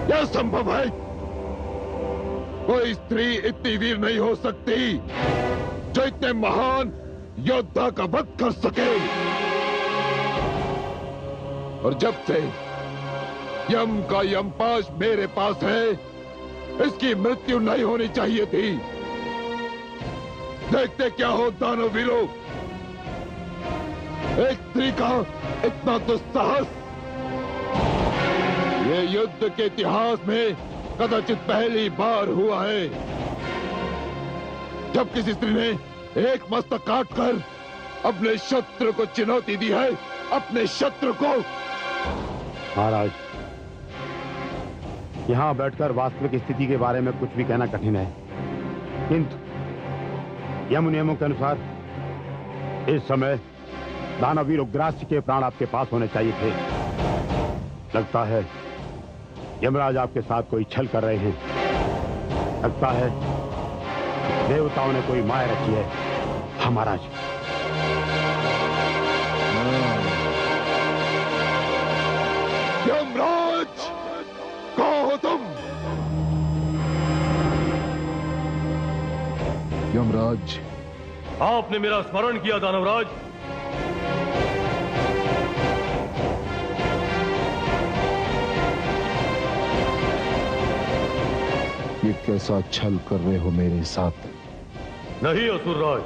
क्या संभव है? कोई स्त्री इतनी वीर नहीं हो सकती जो इतने महान योद्धा का वध कर सके। और जब से यम का यमपाश मेरे पास है, इसकी मृत्यु नहीं होनी चाहिए थी। देखते क्या हो दानवीरों, एक स्त्री का इतना दुस्साहस ये युद्ध के इतिहास में कदाचित पहली बार हुआ है, जब किसी स्त्री ने एक मस्तक काटकर अपने शत्रु को चुनौती दी है। अपने शत्रु को। महाराज, यहां बैठकर वास्तविक स्थिति के बारे में कुछ भी कहना कठिन है, किंतु यम नियमों के अनुसार इस समय दानवीर उग्रास्य के प्राण आपके पास होने चाहिए थे। लगता है यमराज आपके साथ कोई छल कर रहे हैं। लगता है देवताओं ने कोई माया रची है। हाँ महाराज। यमराज, कहाँ हो तुम? यमराज, आपने मेरा स्मरण किया दानवराज। ये कैसा छल कर रहे हो मेरे साथ? नहीं असुरराज,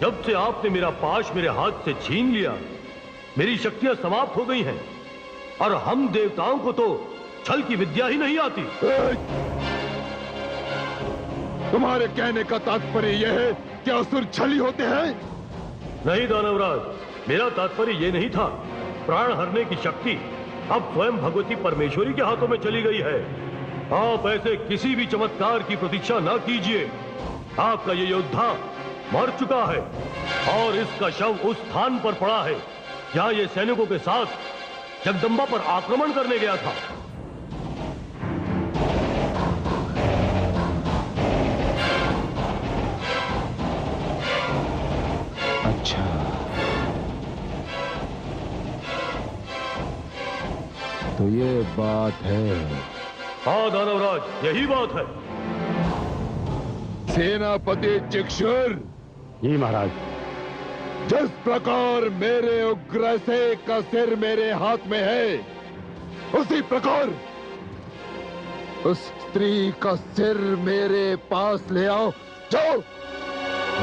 जब से आपने मेरा पाश मेरे हाथ से छीन लिया, मेरी शक्तियां समाप्त हो गई हैं और हम देवताओं को तो छल की विद्या ही नहीं आती। तुम्हारे कहने का तात्पर्य यह है कि असुर छली होते हैं? नहीं दानवराज, मेरा तात्पर्य यह नहीं था। प्राण हरने की शक्ति अब स्वयं भगवती परमेश्वरी के हाथों में चली गई है। आप ऐसे किसी भी चमत्कार की प्रतीक्षा ना कीजिए। आपका ये योद्धा मर चुका है और इसका शव उस स्थान पर पड़ा है जहां ये सैनिकों के साथ जगदंबा पर आक्रमण करने गया था। अच्छा, तो ये बात है। हाँ दानवराज, यही बात है। सेनापति चिक्षुर। जी महाराज। जिस प्रकार मेरे उग्रसे का सिर मेरे हाथ में है, उसी प्रकार उस स्त्री का सिर मेरे पास ले आओ। जाओ।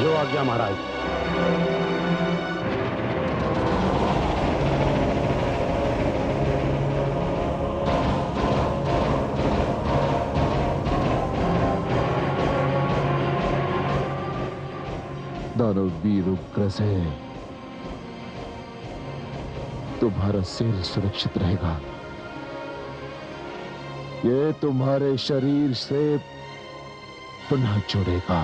जो आज्ञा महाराज। दानवीर उग्रसे, तुम्हारा सिर सुरक्षित रहेगा। ये तुम्हारे शरीर से पुनः जुड़ेगा।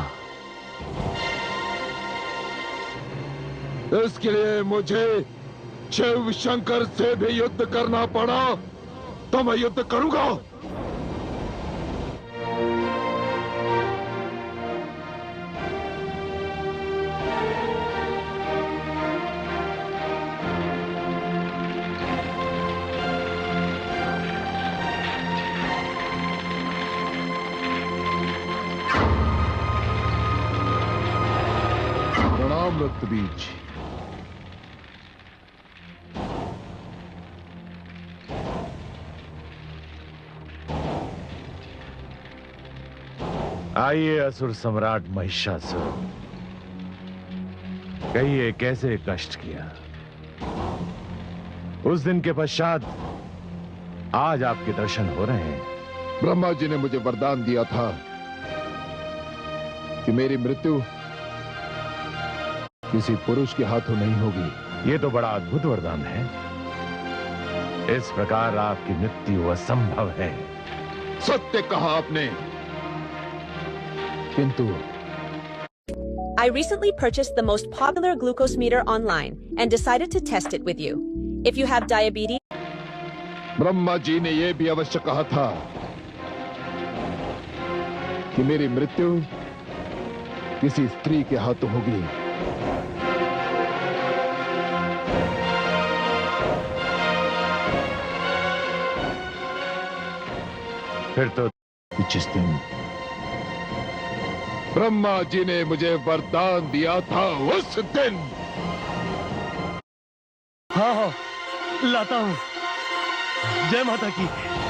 इसके लिए मुझे शिव शंकर से भी युद्ध करना पड़ा तो मैं युद्ध करूंगा। बीच आइए असुर सम्राट महिषासुर, कहिए कैसे कष्ट किया। उस दिन के पश्चात आज आपके दर्शन हो रहे हैं। ब्रह्मा जी ने मुझे वरदान दिया था कि मेरी मृत्यु किसी पुरुष के हाथों नहीं होगी। यह तो बड़ा अद्भुत वरदान है। इस प्रकार आपकी मृत्यु असंभव है। सत्य कहा आपने, किंतु I recently purchased the most popular glucose meter online and decided to test it with you. If you have diabetes, Brahma ji ने यह भी अवश्य कहा था कि मेरी मृत्यु किसी स्त्री के हाथों होगी। फिर तो जिस दिन ब्रह्मा जी ने मुझे वरदान दिया था उस दिन। हाँ हाँ, लाता हूँ। जय माता की।